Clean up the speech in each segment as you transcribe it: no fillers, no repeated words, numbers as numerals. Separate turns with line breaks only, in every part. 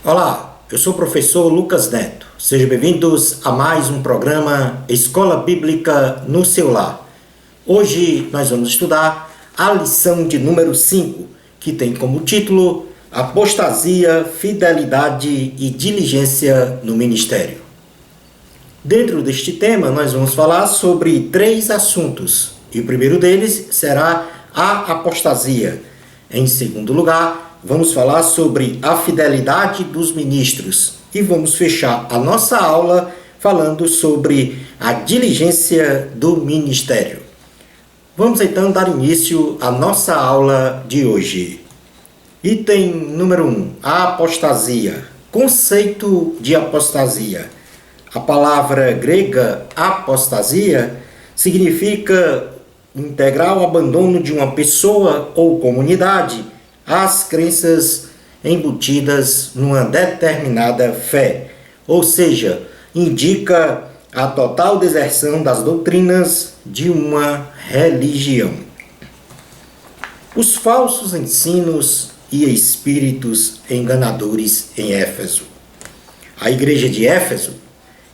Olá, eu sou o professor Lucas Neto. Sejam bem-vindos a mais um programa Escola Bíblica no seu lar. Hoje nós vamos estudar a lição de número 5, que tem como título Apostasia, Fidelidade e Diligência no Ministério. Dentro deste tema, nós vamos falar sobre 3 assuntos, e o primeiro deles será a apostasia. Em segundo lugar, vamos falar sobre a fidelidade dos ministros e vamos fechar a nossa aula falando sobre a diligência do ministério. Vamos então dar início à nossa aula de hoje. Item número 1, a apostasia. Conceito de apostasia. A palavra grega apostasia significa integral abandono de uma pessoa ou comunidade às crenças embutidas numa determinada fé, ou seja, indica a total deserção das doutrinas de uma religião. Os falsos ensinos e espíritos enganadores em Éfeso. A igreja de Éfeso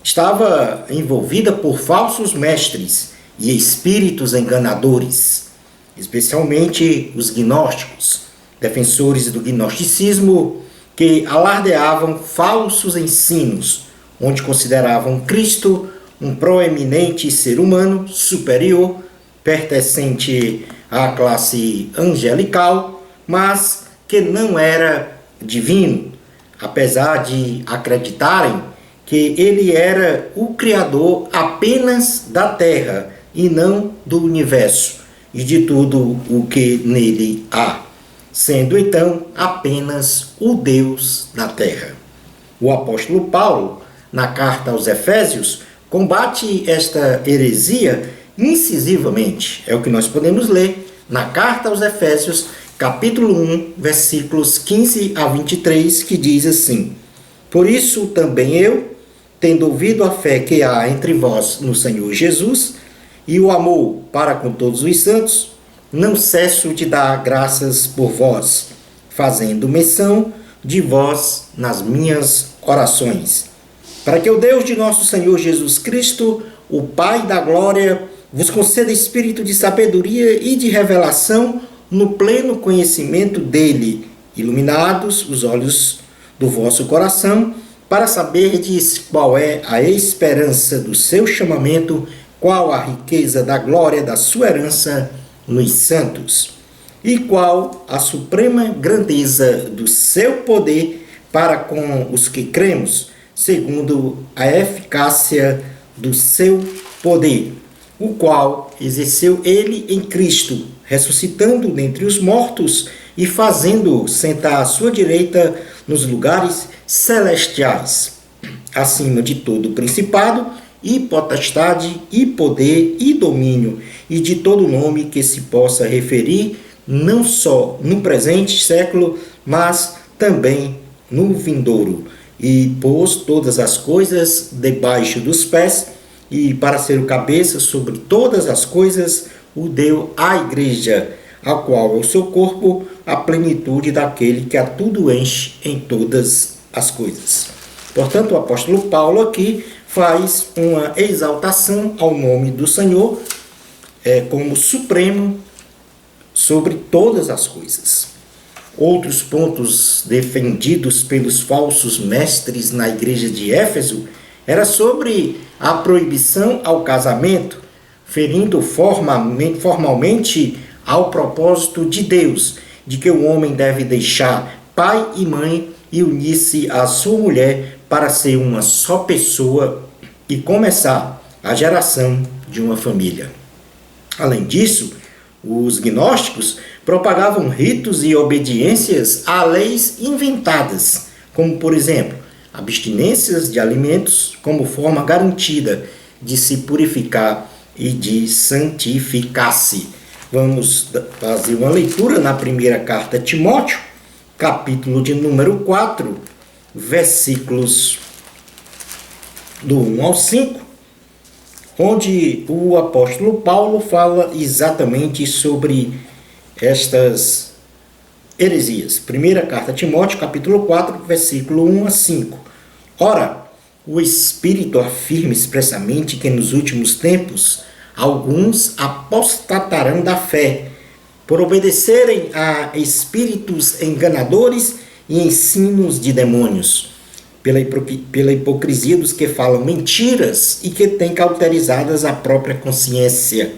estava envolvida por falsos mestres e espíritos enganadores, especialmente os gnósticos, defensores do gnosticismo, que alardeavam falsos ensinos, onde consideravam Cristo um proeminente ser humano superior, pertencente à classe angelical, mas que não era divino, apesar de acreditarem que ele era o Criador apenas da Terra e não do universo e de tudo o que nele há, sendo então apenas o Deus da terra. O apóstolo Paulo, na carta aos Efésios, combate esta heresia incisivamente. É o que nós podemos ler na carta aos Efésios, capítulo 1, versículos 15 a 23, que diz assim: Por isso também eu, tendo ouvido a fé que há entre vós no Senhor Jesus, e o amor para com todos os santos, não cesso de dar graças por vós, fazendo menção de vós nas minhas orações, para que o Deus de nosso Senhor Jesus Cristo, o Pai da glória, vos conceda espírito de sabedoria e de revelação no pleno conhecimento dele, iluminados os olhos do vosso coração, para saberdes qual é a esperança do seu chamamento, qual a riqueza da glória da sua herança nos santos, e qual a suprema grandeza do seu poder para com os que cremos, segundo a eficácia do seu poder, o qual exerceu ele em Cristo, ressuscitando dentre os mortos e fazendo-o sentar à sua direita nos lugares celestiais, acima de todo principado e potestade e poder e domínio, e de todo nome que se possa referir, não só no presente século, mas também no vindouro. E pôs todas as coisas debaixo dos pés, e para ser o cabeça sobre todas as coisas, o deu à igreja, a qual é o seu corpo, a plenitude daquele que a tudo enche em todas as coisas. Portanto, o apóstolo Paulo aqui faz uma exaltação ao nome do Senhor como supremo sobre todas as coisas. Outros pontos defendidos pelos falsos mestres na igreja de Éfeso era sobre a proibição ao casamento, ferindo formalmente ao propósito de Deus, de que o homem deve deixar pai e mãe e unir-se à sua mulher para ser uma só pessoa e começar a geração de uma família. Além disso, os gnósticos propagavam ritos e obediências a leis inventadas, como, por exemplo, abstinências de alimentos como forma garantida de se purificar e de santificar-se. Vamos fazer uma leitura na primeira carta a Timóteo, capítulo de número 4, versículos do 1 ao 5, onde o apóstolo Paulo fala exatamente sobre estas heresias. Primeira carta a Timóteo, capítulo 4, versículo 1 a 5. Ora, o Espírito afirma expressamente que nos últimos tempos alguns apostatarão da fé, por obedecerem a espíritos enganadores e ensinos de demônios, pela hipocrisia dos que falam mentiras e que têm cauterizadas a própria consciência,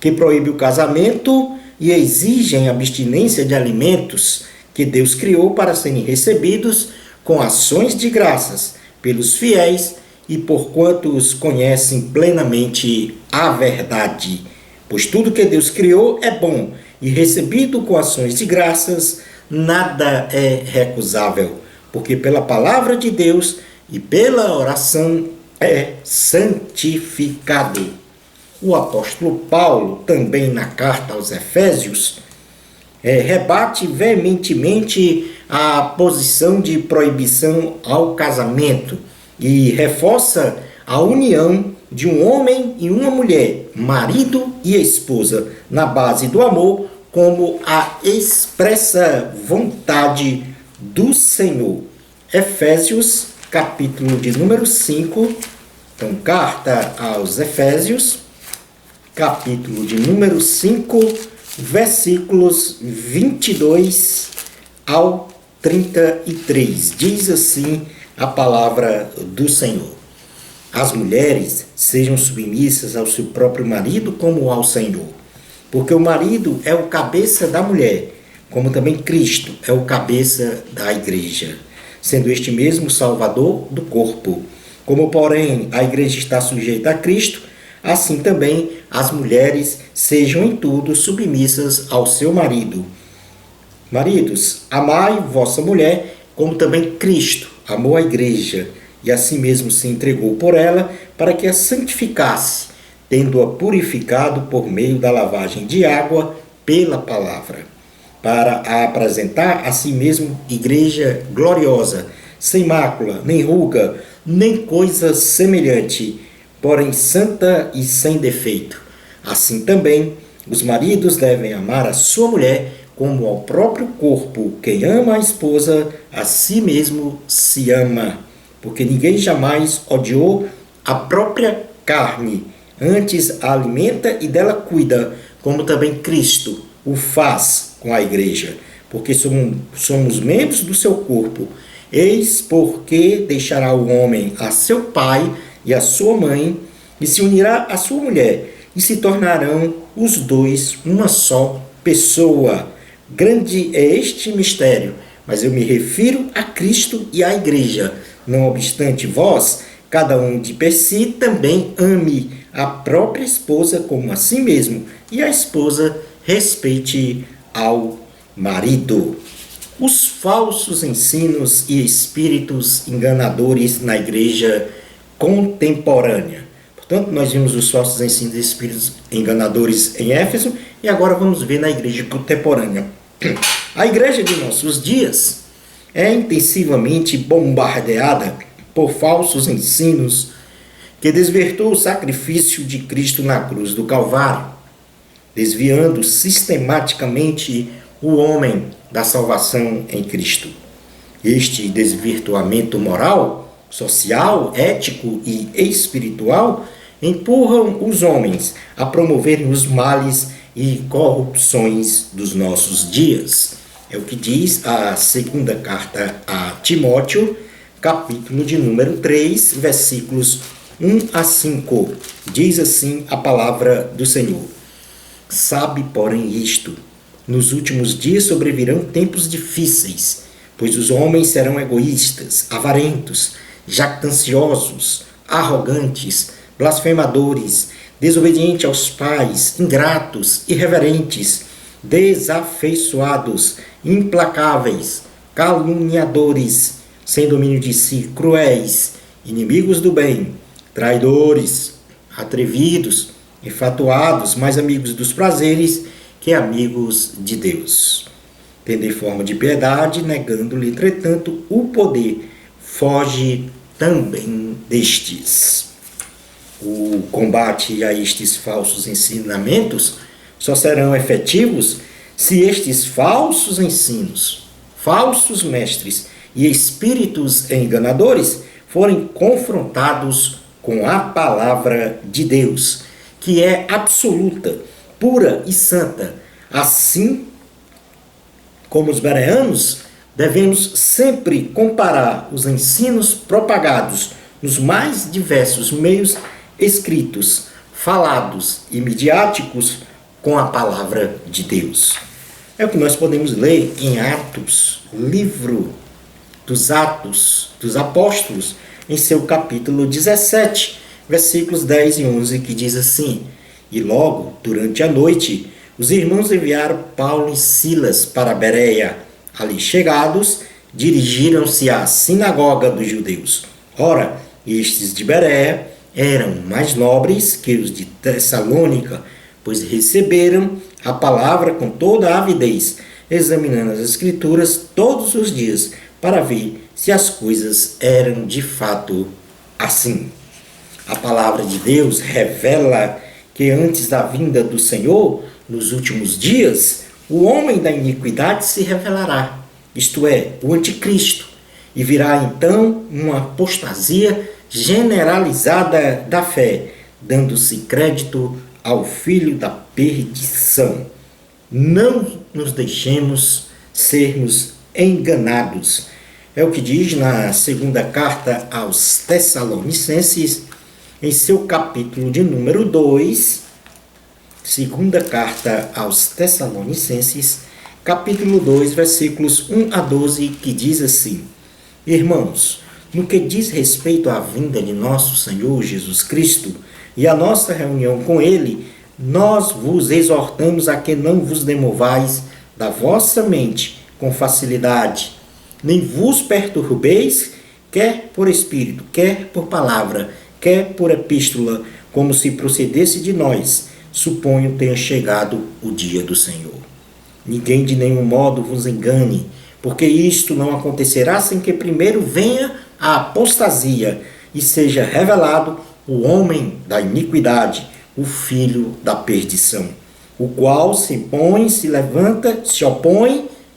que proíbe o casamento e exigem abstinência de alimentos que Deus criou para serem recebidos com ações de graças pelos fiéis e por quantos conhecem plenamente a verdade. Pois tudo que Deus criou é bom, e recebido com ações de graças, nada é recusável, porque pela palavra de Deus e pela oração é santificado. O apóstolo Paulo, também na carta aos Efésios, rebate veementemente a posição de proibição ao casamento e reforça a união de um homem e uma mulher, marido e esposa, na base do amor, como a expressa vontade do Senhor. Efésios, capítulo de número 5, então, carta aos Efésios, capítulo de número 5, versículos 22 ao 33. Diz assim a palavra do Senhor: as mulheres sejam submissas ao seu próprio marido como ao Senhor, porque o marido é o cabeça da mulher, como também Cristo é o cabeça da igreja, sendo este mesmo Salvador do corpo. Como, porém, a igreja está sujeita a Cristo, assim também as mulheres sejam em tudo submissas ao seu marido. Maridos, amai vossa mulher, como também Cristo amou a igreja, e assim mesmo se entregou por ela, para que a santificasse, tendo-a purificado por meio da lavagem de água pela palavra, para a apresentar a si mesmo igreja gloriosa, sem mácula, nem ruga, nem coisa semelhante, porém santa e sem defeito. Assim também, os maridos devem amar a sua mulher como ao próprio corpo. Quem ama a esposa, a si mesmo se ama, porque ninguém jamais odiou a própria carne, antes a alimenta e dela cuida, como também Cristo o faz com a igreja, porque somos membros do seu corpo. Eis porque deixará o homem a seu pai e a sua mãe, e se unirá à sua mulher, e se tornarão os dois uma só pessoa. Grande é este mistério, mas eu me refiro a Cristo e à igreja. Não obstante, vós, cada um de per si, também ame a própria esposa como a si mesmo, e a esposa respeite ao marido. Os falsos ensinos e espíritos enganadores na igreja contemporânea. Portanto, nós vimos os falsos ensinos e espíritos enganadores em Éfeso, e agora vamos ver na igreja contemporânea. A igreja de nossos dias é intensivamente bombardeada por falsos ensinos que desvirtuam o sacrifício de Cristo na cruz do Calvário, desviando sistematicamente o homem da salvação em Cristo. Este desvirtuamento moral, social, ético e espiritual empurram os homens a promoverem os males e corrupções dos nossos dias. É o que diz a segunda carta a Timóteo, capítulo de número 3, versículos 1 a 5. Diz assim a palavra do Senhor: sabe, porém, isto: nos últimos dias sobrevirão tempos difíceis, pois os homens serão egoístas, avarentos, jactanciosos, arrogantes, blasfemadores, desobedientes aos pais, ingratos, irreverentes, desafeiçoados, implacáveis, caluniadores, sem domínio de si, cruéis, inimigos do bem, traidores, atrevidos, enfatuados, mais amigos dos prazeres que amigos de Deus. Tendem forma de piedade, negando-lhe, entretanto, o poder, foge também destes. O combate a estes falsos ensinamentos só serão efetivos Se estes falsos ensinos, falsos mestres e espíritos enganadores forem confrontados com a palavra de Deus, que é absoluta, pura e santa, assim como os bereanos, devemos sempre comparar os ensinos propagados nos mais diversos meios escritos, falados e midiáticos com a palavra de Deus. É o que nós podemos ler em Atos, livro dos Atos dos Apóstolos, em seu capítulo 17, versículos 10 e 11, que diz assim: E logo, durante a noite, os irmãos enviaram Paulo e Silas para Bereia. Ali chegados, dirigiram-se à sinagoga dos judeus. Ora, estes de Bereia eram mais nobres que os de Tessalônica, pois receberam a palavra com toda a avidez, examinando as Escrituras todos os dias, para ver se as coisas eram de fato assim. A palavra de Deus revela que antes da vinda do Senhor, nos últimos dias, o homem da iniquidade se revelará, isto é, o anticristo, e virá então uma apostasia generalizada da fé, dando-se crédito ao filho da perdição. Não nos deixemos sermos enganados. É o que diz na segunda carta aos Tessalonicenses, em seu capítulo de número 2, segunda carta aos Tessalonicenses, capítulo 2, versículos 1 a 12, que diz assim: Irmãos, no que diz respeito à vinda de nosso Senhor Jesus Cristo e à nossa reunião com Ele, nós vos exortamos a que não vos demovais da vossa mente com facilidade, nem vos perturbeis, quer por espírito, quer por palavra, quer por epístola, como se procedesse de nós, suponho tenha chegado o dia do Senhor. Ninguém de nenhum modo vos engane, porque isto não acontecerá sem que primeiro venha a apostasia e seja revelado o homem da iniquidade, o filho da perdição, o qual se opõe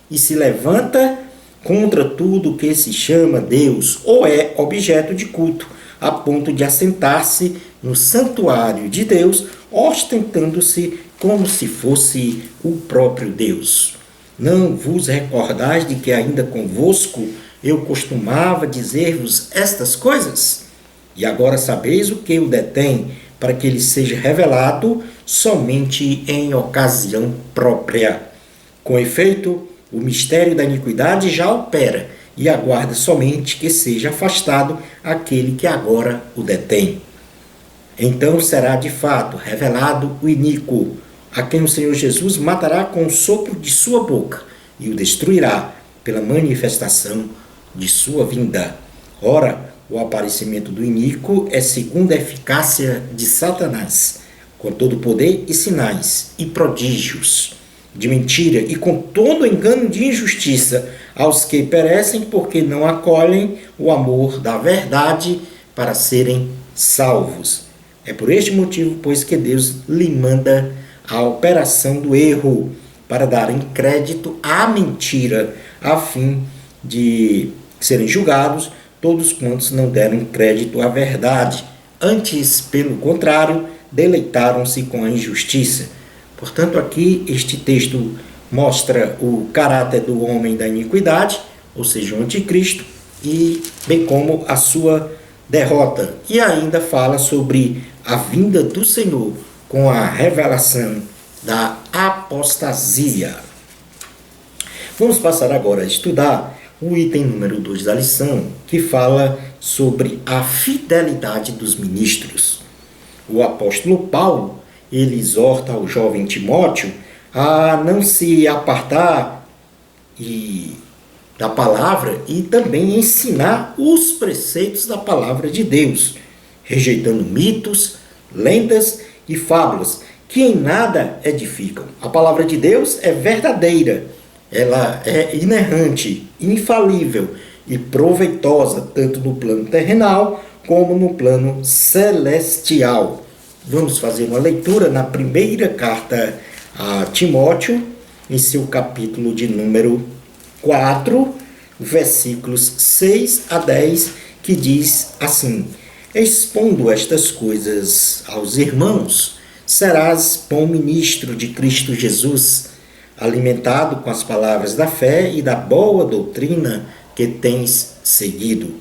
e se levanta contra tudo que se chama Deus ou é objeto de culto, a ponto de assentar-se no santuário de Deus, ostentando-se como se fosse o próprio Deus. Não vos recordais de que ainda convosco eu costumava dizer-vos estas coisas? E agora sabeis o que o detém, para que ele seja revelado somente em ocasião própria. Com efeito, o mistério da iniquidade já opera, e aguarda somente que seja afastado aquele que agora o detém. Então será de fato revelado o iníquo, a quem o Senhor Jesus matará com o sopro de sua boca e o destruirá pela manifestação de sua vinda. Ora, o aparecimento do iníquo é segundo a eficácia de Satanás, com todo poder e sinais e prodígios de mentira e com todo engano de injustiça aos que perecem porque não acolhem o amor da verdade para serem salvos. É por este motivo, pois, que Deus lhe manda a operação do erro para darem crédito à mentira, a fim de serem julgados todos quantos não deram crédito à verdade. Antes, pelo contrário, deleitaram-se com a injustiça. Portanto, aqui este texto mostra o caráter do homem da iniquidade, ou seja, o anticristo, e bem como a sua derrota. E ainda fala sobre a vinda do Senhor com a revelação da apostasia. Vamos passar agora a estudar o item número 2 da lição, que fala sobre a fidelidade dos ministros. O apóstolo Paulo, ele exorta ao jovem Timóteo a não se apartar da palavra e também ensinar os preceitos da palavra de Deus, rejeitando mitos, lendas e fábulas que em nada edificam. A palavra de Deus é verdadeira, ela é inerrante, infalível e proveitosa tanto no plano terrenal como no plano celestial. Vamos fazer uma leitura na primeira carta a Timóteo, em seu capítulo de número 4, versículos 6 a 10, que diz assim: expondo estas coisas aos irmãos, serás bom ministro de Cristo Jesus, alimentado com as palavras da fé e da boa doutrina que tens seguido.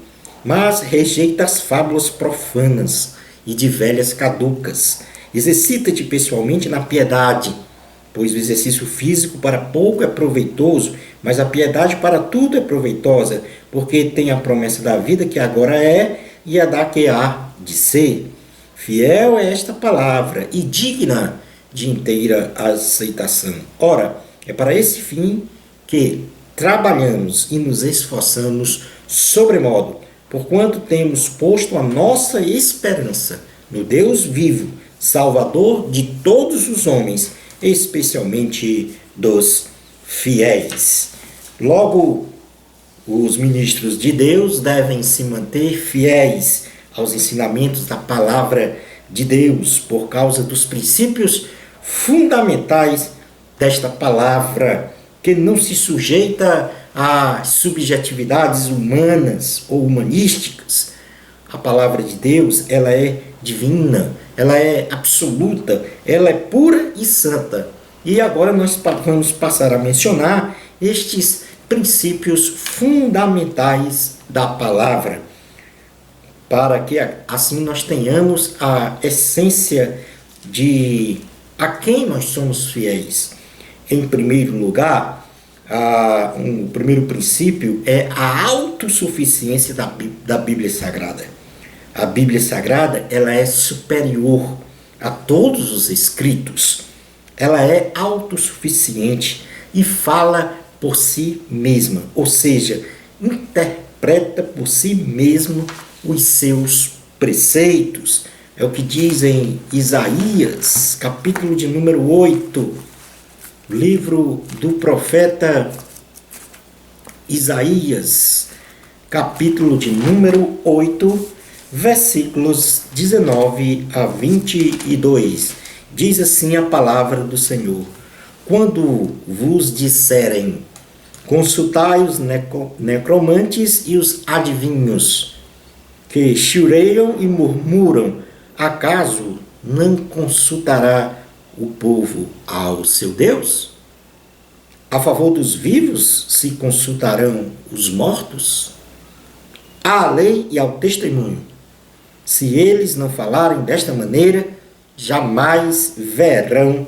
Mas rejeita as fábulas profanas e de velhas caducas. Exercita-te pessoalmente na piedade, pois o exercício físico para pouco é proveitoso, mas a piedade para tudo é proveitosa, porque tem a promessa da vida que agora é e a da que há de ser. Fiel é esta palavra e digna de inteira aceitação. Ora, é para esse fim que trabalhamos e nos esforçamos sobremodo, porquanto temos posto a nossa esperança no Deus vivo, Salvador de todos os homens, especialmente dos fiéis. Logo, os ministros de Deus devem se manter fiéis aos ensinamentos da palavra de Deus, por causa dos princípios fundamentais desta palavra, que não se sujeita a subjetividades humanas ou humanísticas. A palavra de Deus, ela é divina, ela é absoluta, ela é pura e santa. E agora nós vamos passar a mencionar estes princípios fundamentais da palavra, para que assim nós tenhamos a essência de a quem nós somos fiéis. Em primeiro lugar, o primeiro princípio é a autossuficiência da Bíblia Sagrada. A Bíblia Sagrada, ela é superior a todos os escritos. Ela é autossuficiente e fala por si mesma, ou seja, interpreta por si mesmo os seus preceitos. É o que diz em Isaías, capítulo de número 8, livro do profeta Isaías, capítulo de número 8, versículos 19 a 22. Diz assim a palavra do Senhor: quando vos disserem, consultai os necromantes e os adivinhos, que chileiam e murmuram, acaso não consultará o povo ao seu Deus? A favor dos vivos se consultarão os mortos? À lei e ao testemunho. Se eles não falarem desta maneira, jamais verão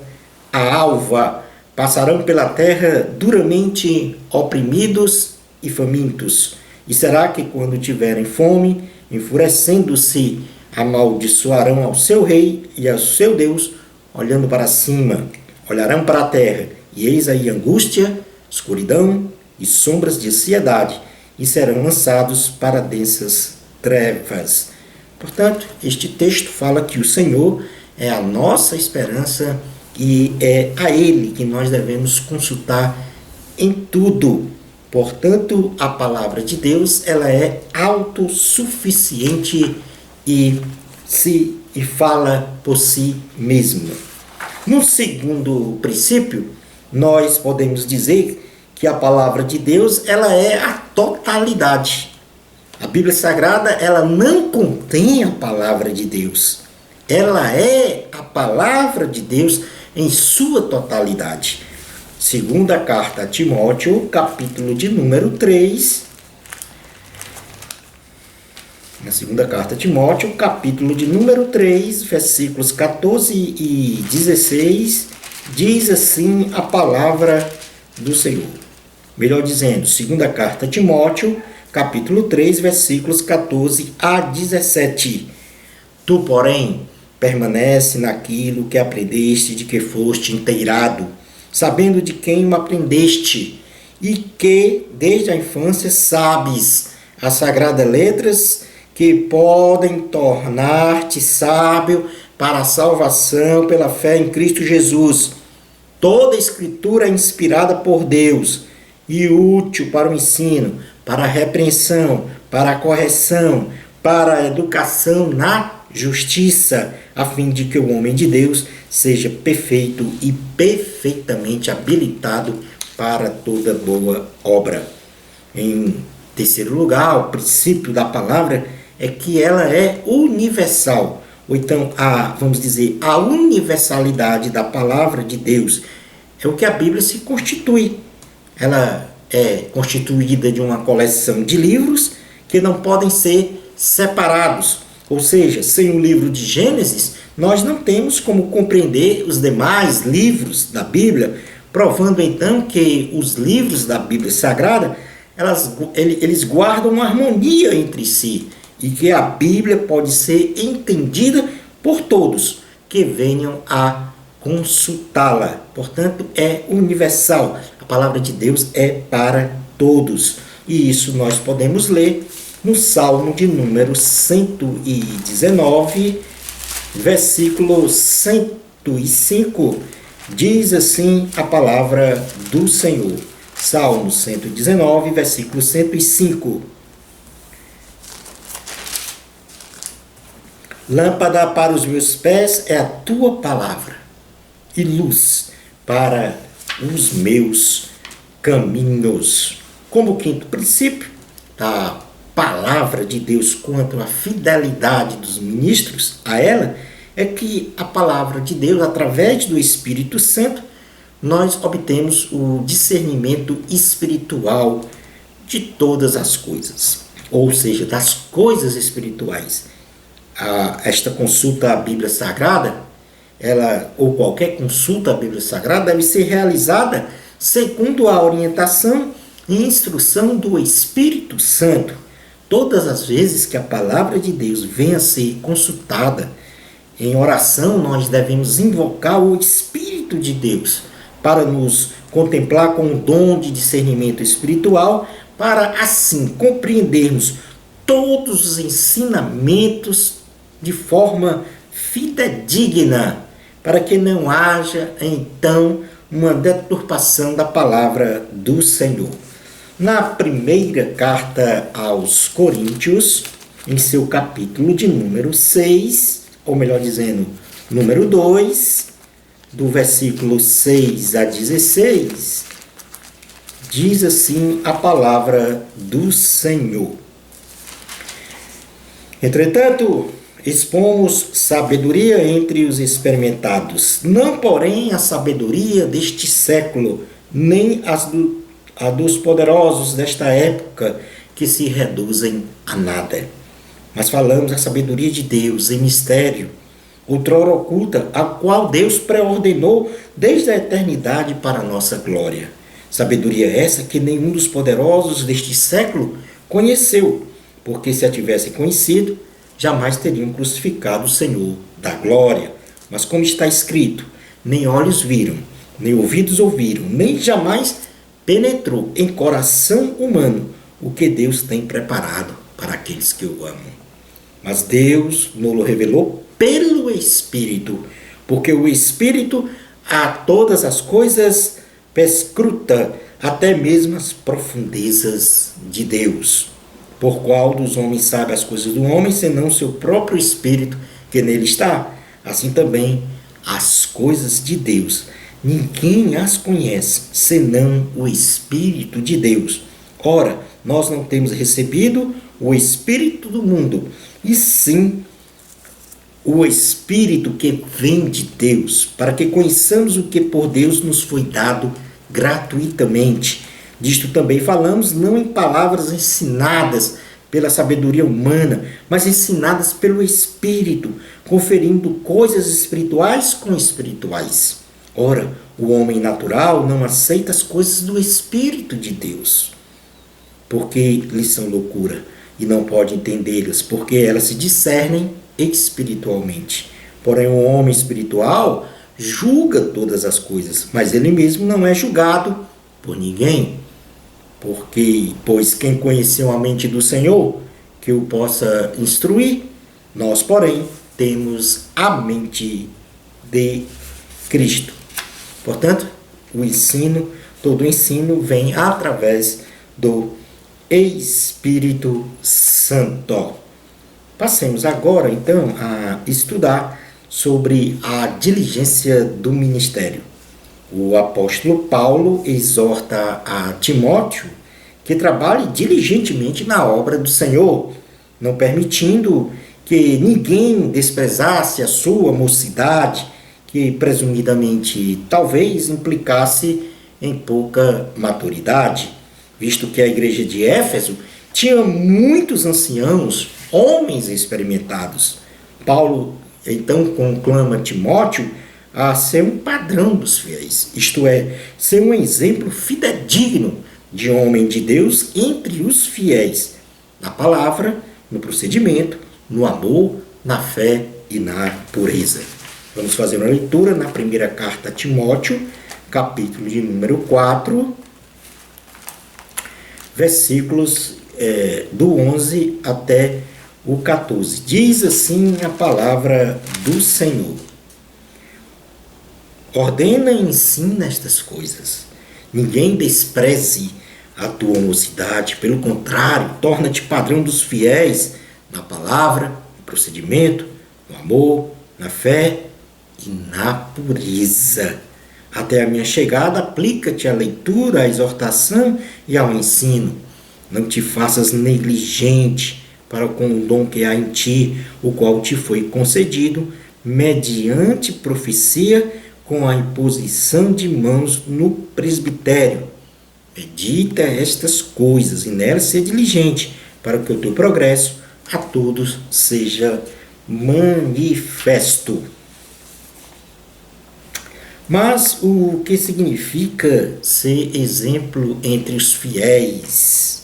a alva. Passarão pela terra duramente oprimidos e famintos. E será que quando tiverem fome, enfurecendo-se, amaldiçoarão ao seu rei e ao seu Deus, olhando para cima, olharão para a terra, e eis aí angústia, escuridão e sombras de ansiedade, e serão lançados para densas trevas. Portanto, este texto fala que o Senhor é a nossa esperança e é a Ele que nós devemos consultar em tudo. Portanto, a palavra de Deus, ela é autossuficiente e fala por si mesma. No segundo princípio, nós podemos dizer que a palavra de Deus, ela é a totalidade. A Bíblia Sagrada, ela não contém a palavra de Deus. Ela é a palavra de Deus em sua totalidade. Segunda carta a Timóteo, capítulo de número 3. Na segunda carta a Timóteo, capítulo de número 3, versículos 14 e 16, diz assim a palavra do Senhor. Melhor dizendo, segunda carta a Timóteo, capítulo 3, versículos 14 a 17. Tu, porém, permanece naquilo que aprendeste, de que foste inteirado, sabendo de quem o aprendeste, e que desde a infância sabes as sagradas letras que podem tornar-te sábio para a salvação pela fé em Cristo Jesus. Toda a Escritura é inspirada por Deus e útil para o ensino, para a repreensão, para a correção, para a educação na justiça, a fim de que o homem de Deus seja perfeito e perfeitamente habilitado para toda boa obra. Em terceiro lugar, o princípio da palavra é que ela é universal, ou então, vamos dizer, a universalidade da palavra de Deus é o que a Bíblia se constitui. Ela é constituída de uma coleção de livros que não podem ser separados. Ou seja, sem o livro de Gênesis, nós não temos como compreender os demais livros da Bíblia, provando então que os livros da Bíblia Sagrada, eles guardam uma harmonia entre si e que a Bíblia pode ser entendida por todos que venham a consultá-la. Portanto, é universal. A palavra de Deus é para todos. E isso nós podemos ler no Salmo de número 119, versículo 105. Diz assim a palavra do Senhor. Salmo 119, versículo 105. Lâmpada para os meus pés é a tua palavra, e luz para os meus caminhos. Como quinto princípio da palavra de Deus quanto à fidelidade dos ministros a ela, é que a palavra de Deus, através do Espírito Santo, nós obtemos o discernimento espiritual de todas as coisas, ou seja, das coisas espirituais. Esta consulta à Bíblia Sagrada, ou qualquer consulta à Bíblia Sagrada, deve ser realizada segundo a orientação e instrução do Espírito Santo. Todas as vezes que a palavra de Deus venha a ser consultada em oração, nós devemos invocar o Espírito de Deus para nos contemplar com o dom de discernimento espiritual, para assim compreendermos todos os ensinamentos de forma fidedigna, para que não haja então uma deturpação da palavra do Senhor. Na primeira carta aos Coríntios, em seu capítulo de número 6, ou melhor dizendo, número 2, do versículo 6 a 16, diz assim a palavra do Senhor. Entretanto, expomos sabedoria entre os experimentados, não porém a sabedoria deste século, nem a dos poderosos desta época, que se reduzem a nada. Mas falamos a sabedoria de Deus em mistério, outrora oculta, a qual Deus preordenou desde a eternidade para a nossa glória. Sabedoria essa que nenhum dos poderosos deste século conheceu, porque se a tivessem conhecido, jamais teriam crucificado o Senhor da glória. Mas como está escrito, nem olhos viram, nem ouvidos ouviram, nem jamais penetrou em coração humano o que Deus tem preparado para aqueles que o amam. Mas Deus nos revelou pelo Espírito, porque o Espírito a todas as coisas perscruta, até mesmo as profundezas de Deus. Por qual dos homens sabe as coisas do homem, senão seu próprio Espírito que nele está? Assim também as coisas de Deus. Ninguém as conhece, senão o Espírito de Deus. Ora, nós não temos recebido o Espírito do mundo, e sim o Espírito que vem de Deus, para que conheçamos o que por Deus nos foi dado gratuitamente. Disto também falamos, não em palavras ensinadas pela sabedoria humana, mas ensinadas pelo Espírito, conferindo coisas espirituais com espirituais. Ora, o homem natural não aceita as coisas do Espírito de Deus, porque lhes são loucura, e não pode entendê-las, porque elas se discernem espiritualmente. Porém, o homem espiritual julga todas as coisas, mas ele mesmo não é julgado por ninguém. Pois quem conheceu a mente do Senhor, que o possa instruir, nós, porém, temos a mente de Cristo. Portanto, todo o ensino vem através do Espírito Santo. Passemos agora, então, a estudar sobre a diligência do ministério. O apóstolo Paulo exorta a Timóteo que trabalhe diligentemente na obra do Senhor, não permitindo que ninguém desprezasse a sua mocidade, que presumidamente talvez implicasse em pouca maturidade, visto que a igreja de Éfeso tinha muitos anciãos, homens experimentados. Paulo então conclama Timóteo a ser um padrão dos fiéis, isto é, ser um exemplo fidedigno de homem de Deus entre os fiéis, na palavra, no procedimento, no amor, na fé e na pureza. Vamos fazer uma leitura na primeira carta a Timóteo, capítulo de número 4, versículos do 11 até o 14. Diz assim a palavra do Senhor: ordena e ensina estas coisas. Ninguém despreze a tua mocidade, pelo contrário, torna-te padrão dos fiéis na palavra, no procedimento, no amor, na fé e na pureza. Até a minha chegada, aplica-te à leitura, à exortação e ao ensino. Não te faças negligente para com o dom que há em ti, o qual te foi concedido, mediante profecia, com a imposição de mãos no presbitério. Medita estas coisas e nelas ser diligente, para que o teu progresso a todos seja manifesto. Mas o que significa ser exemplo entre os fiéis?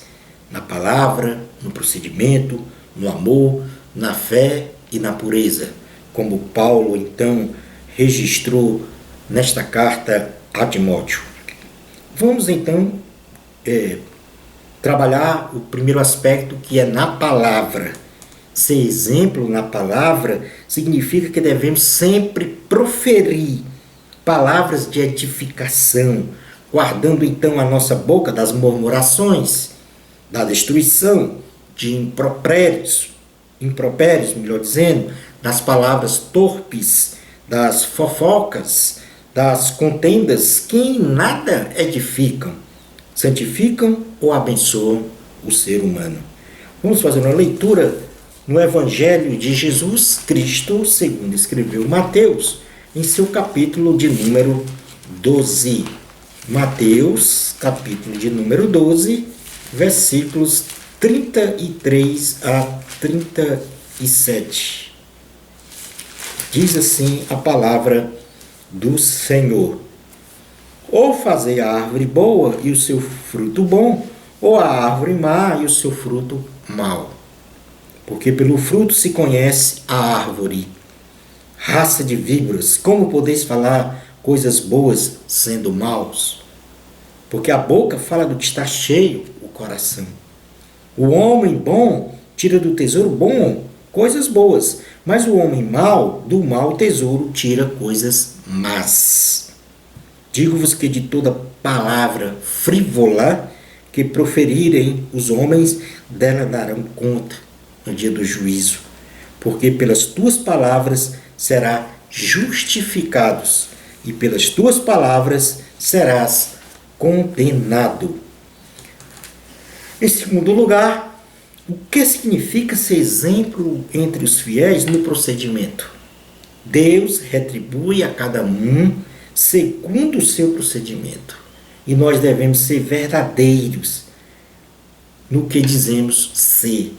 Na palavra, no procedimento, no amor, na fé e na pureza, como Paulo então registrou nesta carta a Timóteo. Vamos então trabalhar o primeiro aspecto, que é na palavra. Ser exemplo na palavra significa que devemos sempre proferir palavras de edificação, guardando então a nossa boca das murmurações, da destruição, de impropérios, melhor dizendo, das palavras torpes, das fofocas, das contendas que em nada edificam, santificam ou abençoam o ser humano. Vamos fazer uma leitura no Evangelho de Jesus Cristo, segundo escreveu Mateus, em seu capítulo de número 12. Mateus, capítulo de número 12, versículos 33 a 37. Diz assim a palavra do Senhor: ou fazei a árvore boa e o seu fruto bom, ou a árvore má e o seu fruto mau. Porque pelo fruto se conhece a árvore. Raça de víboras, como podeis falar coisas boas sendo maus? Porque a boca fala do que está cheio o coração. O homem bom tira do tesouro bom coisas boas, mas o homem mau, do mau tesouro, tira coisas más. Digo-vos que de toda palavra frívola que proferirem os homens, dela darão conta no dia do juízo. Porque pelas tuas palavras será justificados, e pelas tuas palavras serás condenado. Em segundo lugar, o que significa ser exemplo entre os fiéis no procedimento? Deus retribui a cada um segundo o seu procedimento. E nós devemos ser verdadeiros no que dizemos ser.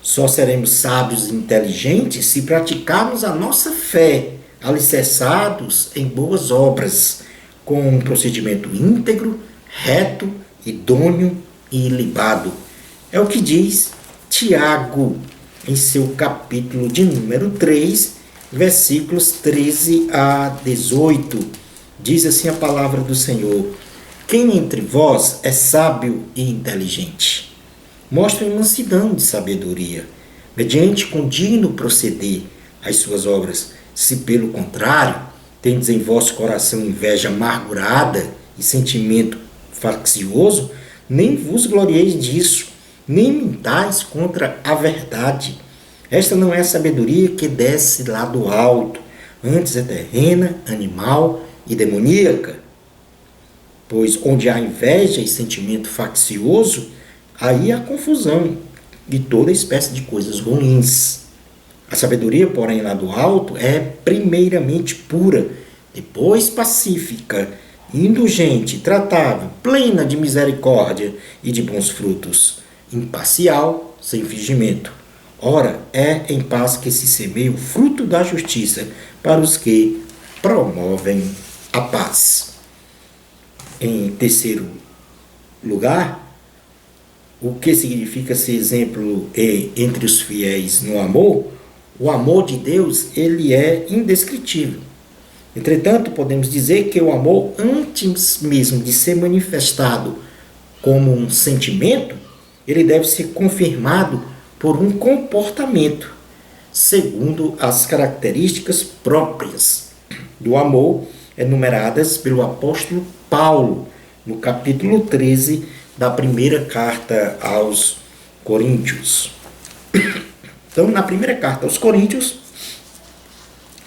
Só seremos sábios e inteligentes se praticarmos a nossa fé, alicerçados em boas obras, com um procedimento íntegro, reto, idôneo e ilibado. É o que diz Tiago, em seu capítulo de número 3, versículos 13 a 18. Diz assim a palavra do Senhor: quem entre vós é sábio e inteligente? Mostre mansidão de sabedoria, mediante condigno proceder às suas obras. Se pelo contrário, tendes em vosso coração inveja amargurada e sentimento faccioso, nem vos glorieis disso, nem mintais contra a verdade. Esta não é a sabedoria que desce lá do alto, antes é terrena, animal e demoníaca. Pois onde há inveja e sentimento faccioso, aí há confusão e toda espécie de coisas ruins. A sabedoria, porém, lá do alto é primeiramente pura, depois pacífica, indulgente, tratável, plena de misericórdia e de bons frutos, imparcial, sem fingimento. Ora, é em paz que se semeia o fruto da justiça para os que promovem a paz. Em terceiro lugar, o que significa ser exemplo entre os fiéis no amor? O amor de Deus, ele é indescritível. Entretanto, podemos dizer que o amor, antes mesmo de ser manifestado como um sentimento, ele deve ser confirmado por um comportamento, segundo as características próprias do amor enumeradas pelo apóstolo Paulo, no capítulo 13 da primeira carta aos Coríntios. Então, na primeira carta aos Coríntios,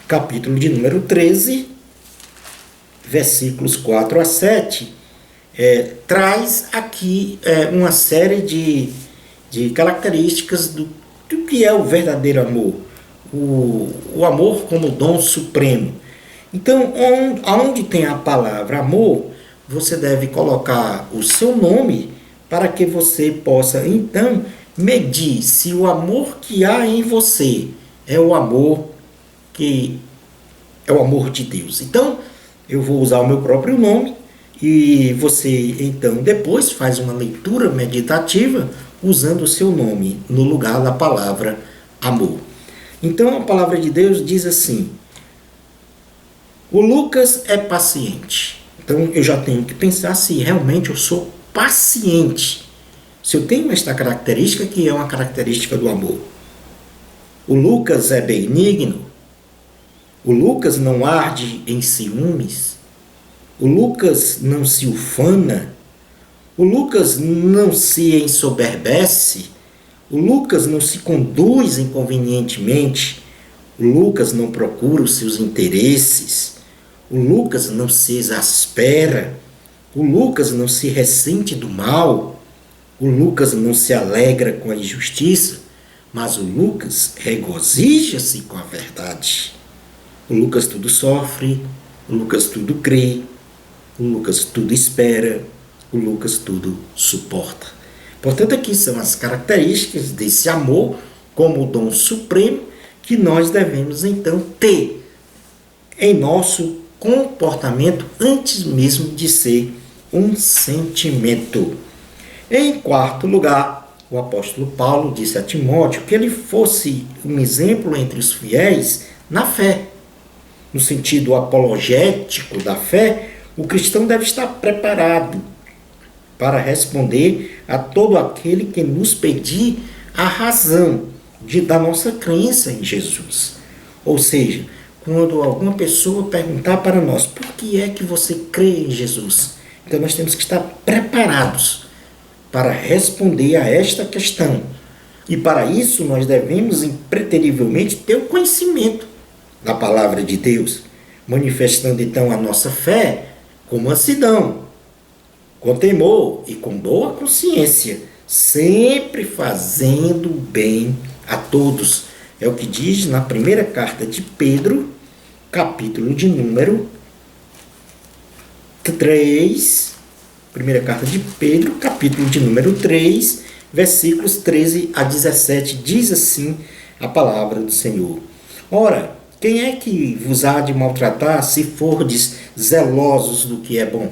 capítulo de número 13, versículos 4 a 7, traz aqui uma série de características do que é o verdadeiro amor, o amor como dom supremo. Então, onde tem a palavra amor, você deve colocar o seu nome para que você possa, então, medir se o amor que há em você é o amor que é o amor de Deus. Então, eu vou usar o meu próprio nome e você, então, depois faz uma leitura meditativa usando o seu nome no lugar da palavra amor. Então, a palavra de Deus diz assim: o Lucas é paciente. Então, eu já tenho que pensar se realmente eu sou paciente. Se eu tenho esta característica, que é uma característica do amor. O Lucas é benigno. O Lucas não arde em ciúmes. O Lucas não se ufana. O Lucas não se ensoberbece. O Lucas não se conduz inconvenientemente. O Lucas não procura os seus interesses. O Lucas não se exaspera. O Lucas não se ressente do mal. O Lucas não se alegra com a injustiça, mas o Lucas regozija-se com a verdade. O Lucas tudo sofre, o Lucas tudo crê, o Lucas tudo espera, o Lucas tudo suporta. Portanto, aqui são as características desse amor como dom supremo que nós devemos então ter em nosso comportamento antes mesmo de ser um sentimento. Em quarto lugar, o apóstolo Paulo disse a Timóteo que ele fosse um exemplo entre os fiéis na fé. No sentido apologético da fé, o cristão deve estar preparado para responder a todo aquele que nos pedir a razão da nossa crença em Jesus. Ou seja, quando alguma pessoa perguntar para nós, por que é que você crê em Jesus? Então nós temos que estar preparados para responder a esta questão. E para isso nós devemos impreterivelmente ter o conhecimento da palavra de Deus, manifestando então a nossa fé com mansidão, com temor e com boa consciência, sempre fazendo bem a todos. É o que diz na primeira carta de Pedro, capítulo de número 3, primeira carta de Pedro, capítulo de número 3, versículos 13 a 17, diz assim a palavra do Senhor: ora, quem é que vos há de maltratar se fordes zelosos do que é bom?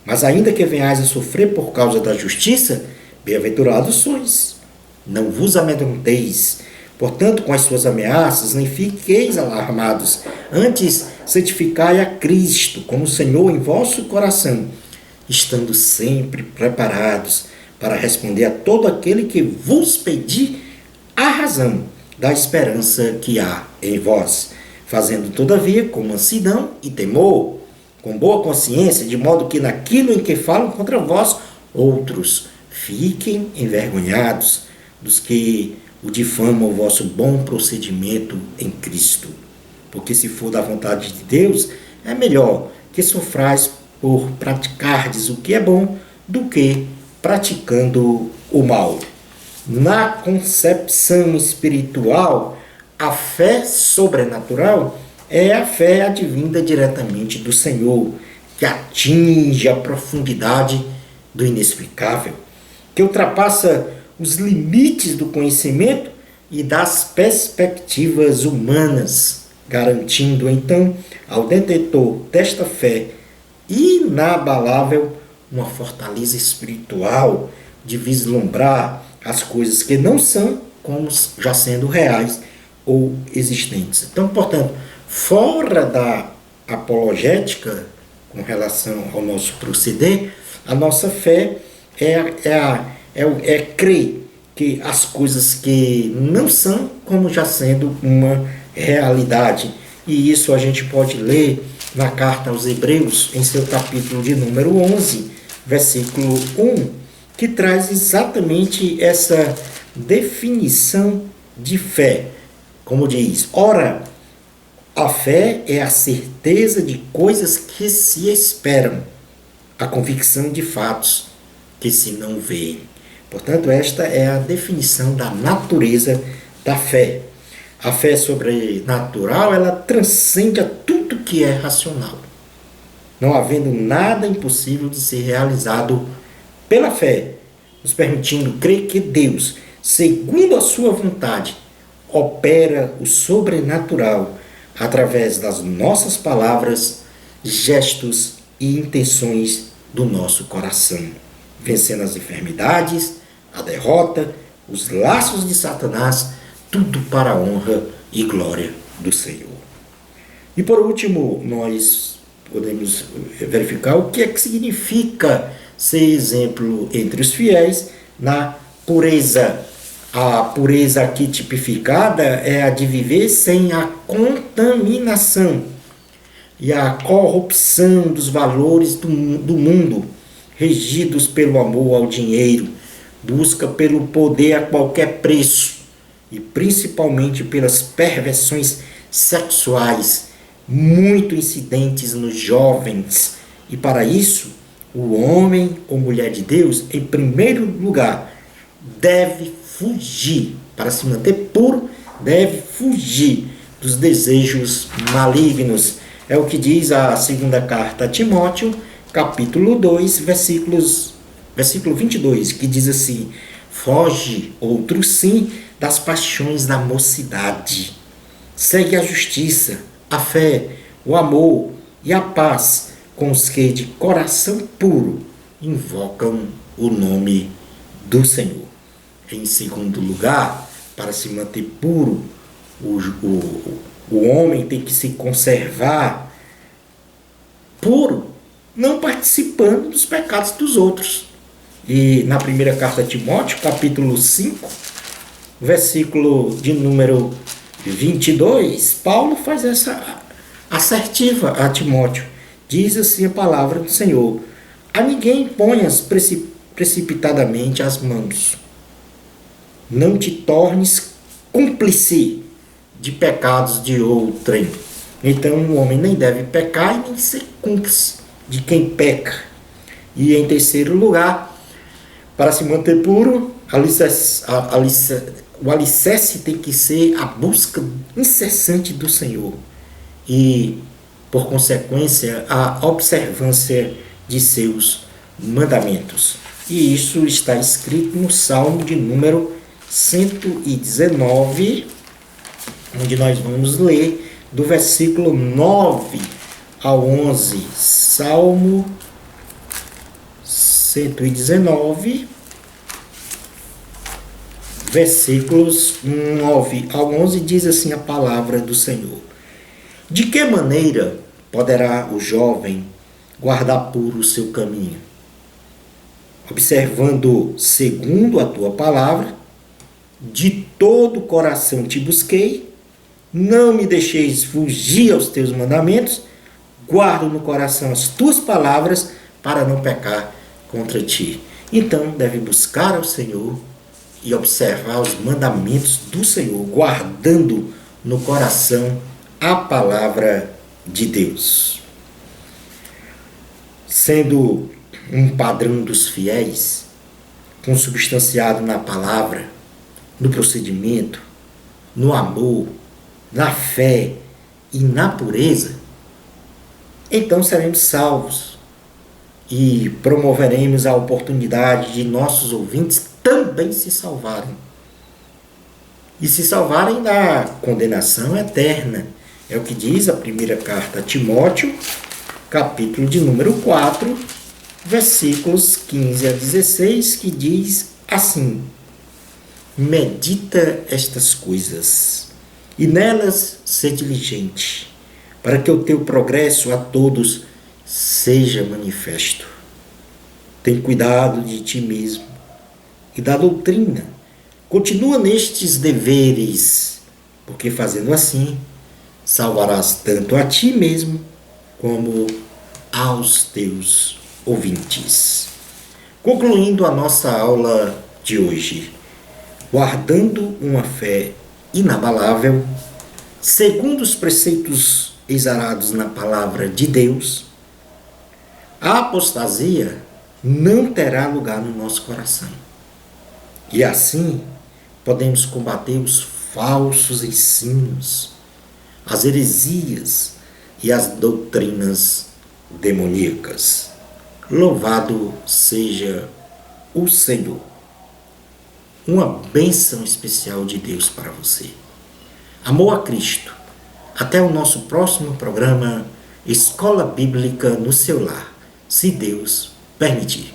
Mas ainda que venhais a sofrer por causa da justiça, bem-aventurados sois. Não vos amedronteis, portanto, com as suas ameaças, nem fiqueis alarmados. Antes, santificai a Cristo como Senhor em vosso coração, estando sempre preparados para responder a todo aquele que vos pedir a razão da esperança que há em vós, fazendo todavia com mansidão e temor, com boa consciência, de modo que naquilo em que falam contra vós outros fiquem envergonhados, dos que o difama o vosso bom procedimento em Cristo. Porque se for da vontade de Deus, é melhor que sofrais por praticardes o que é bom do que praticando o mal. Na concepção espiritual, a fé sobrenatural é a fé advinda diretamente do Senhor, que atinge a profundidade do inexplicável, que ultrapassa os limites do conhecimento e das perspectivas humanas, garantindo então ao detentor desta fé inabalável uma fortaleza espiritual de vislumbrar as coisas que não são como já sendo reais ou existentes. Então, portanto, fora da apologética com relação ao nosso proceder, a nossa fé é crer que as coisas que não são como já sendo uma realidade. E isso a gente pode ler na carta aos Hebreus, em seu capítulo de número 11, versículo 1, que traz exatamente essa definição de fé. Como diz, ora, a fé é a certeza de coisas que se esperam, a convicção de fatos que se não veem. Portanto, esta é a definição da natureza da fé. A fé sobrenatural, ela transcende a tudo que é racional, não havendo nada impossível de ser realizado pela fé, nos permitindo crer que Deus, segundo a sua vontade, opera o sobrenatural através das nossas palavras, gestos e intenções do nosso coração, vencendo as enfermidades, a derrota, os laços de Satanás, tudo para a honra e glória do Senhor. E por último, nós podemos verificar o que é que significa ser exemplo entre os fiéis na pureza. A pureza aqui tipificada é a de viver sem a contaminação e a corrupção dos valores do mundo, regidos pelo amor ao dinheiro, busca pelo poder a qualquer preço e principalmente pelas perversões sexuais muito incidentes nos jovens. E para isso, o homem ou mulher de Deus, em primeiro lugar, deve fugir, para se manter puro, deve fugir dos desejos malignos. É o que diz a segunda carta a Timóteo, capítulo 2, versículo 22, que diz assim: foge, outro sim, das paixões da mocidade. Segue a justiça, a fé, o amor e a paz com os que de coração puro invocam o nome do Senhor. Em segundo lugar, para se manter puro, o homem tem que se conservar puro, não participando dos pecados dos outros. E na primeira carta a Timóteo, capítulo 5, versículo de número 22, Paulo faz essa assertiva a Timóteo. Diz assim a palavra do Senhor: a ninguém ponhas precipitadamente as mãos. Não te tornes cúmplice de pecados de outrem. Então o homem nem deve pecar e nem ser cúmplice de quem peca. E em terceiro lugar, para se manter puro, o alicerce tem que ser a busca incessante do Senhor e, por consequência, a observância de seus mandamentos. E isso está escrito no Salmo de número 119, onde nós vamos ler do versículo 9 ao 11. Salmo 119, versículos 9 ao 11, diz assim a palavra do Senhor: de que maneira poderá o jovem guardar puro o seu caminho? Observando segundo a tua palavra, de todo o coração te busquei, não me deixeis fugir aos teus mandamentos, guardo no coração as tuas palavras para não pecar contra ti. Então deve buscar ao Senhor e observar os mandamentos do Senhor, guardando no coração a palavra de Deus. Sendo um padrão dos fiéis, consubstanciado na palavra, no procedimento, no amor, na fé e na pureza, então seremos salvos e promoveremos a oportunidade de nossos ouvintes também se salvarem. E se salvarem da condenação eterna. É o que diz a primeira carta a Timóteo, capítulo de número 4, versículos 15 a 16, que diz assim: medita estas coisas, e nelas sê diligente, para que o teu progresso a todos seja manifesto. Tem cuidado de ti mesmo e da doutrina. Continua nestes deveres, porque fazendo assim, salvarás tanto a ti mesmo como aos teus ouvintes. Concluindo a nossa aula de hoje, guardando uma fé inabalável, segundo os preceitos exarados na palavra de Deus, a apostasia não terá lugar no nosso coração. E assim, podemos combater os falsos ensinos, as heresias e as doutrinas demoníacas. Louvado seja o Senhor. Uma bênção especial de Deus para você. Amor a Cristo. Até o nosso próximo programa Escola Bíblica no seu lar, se Deus permitir.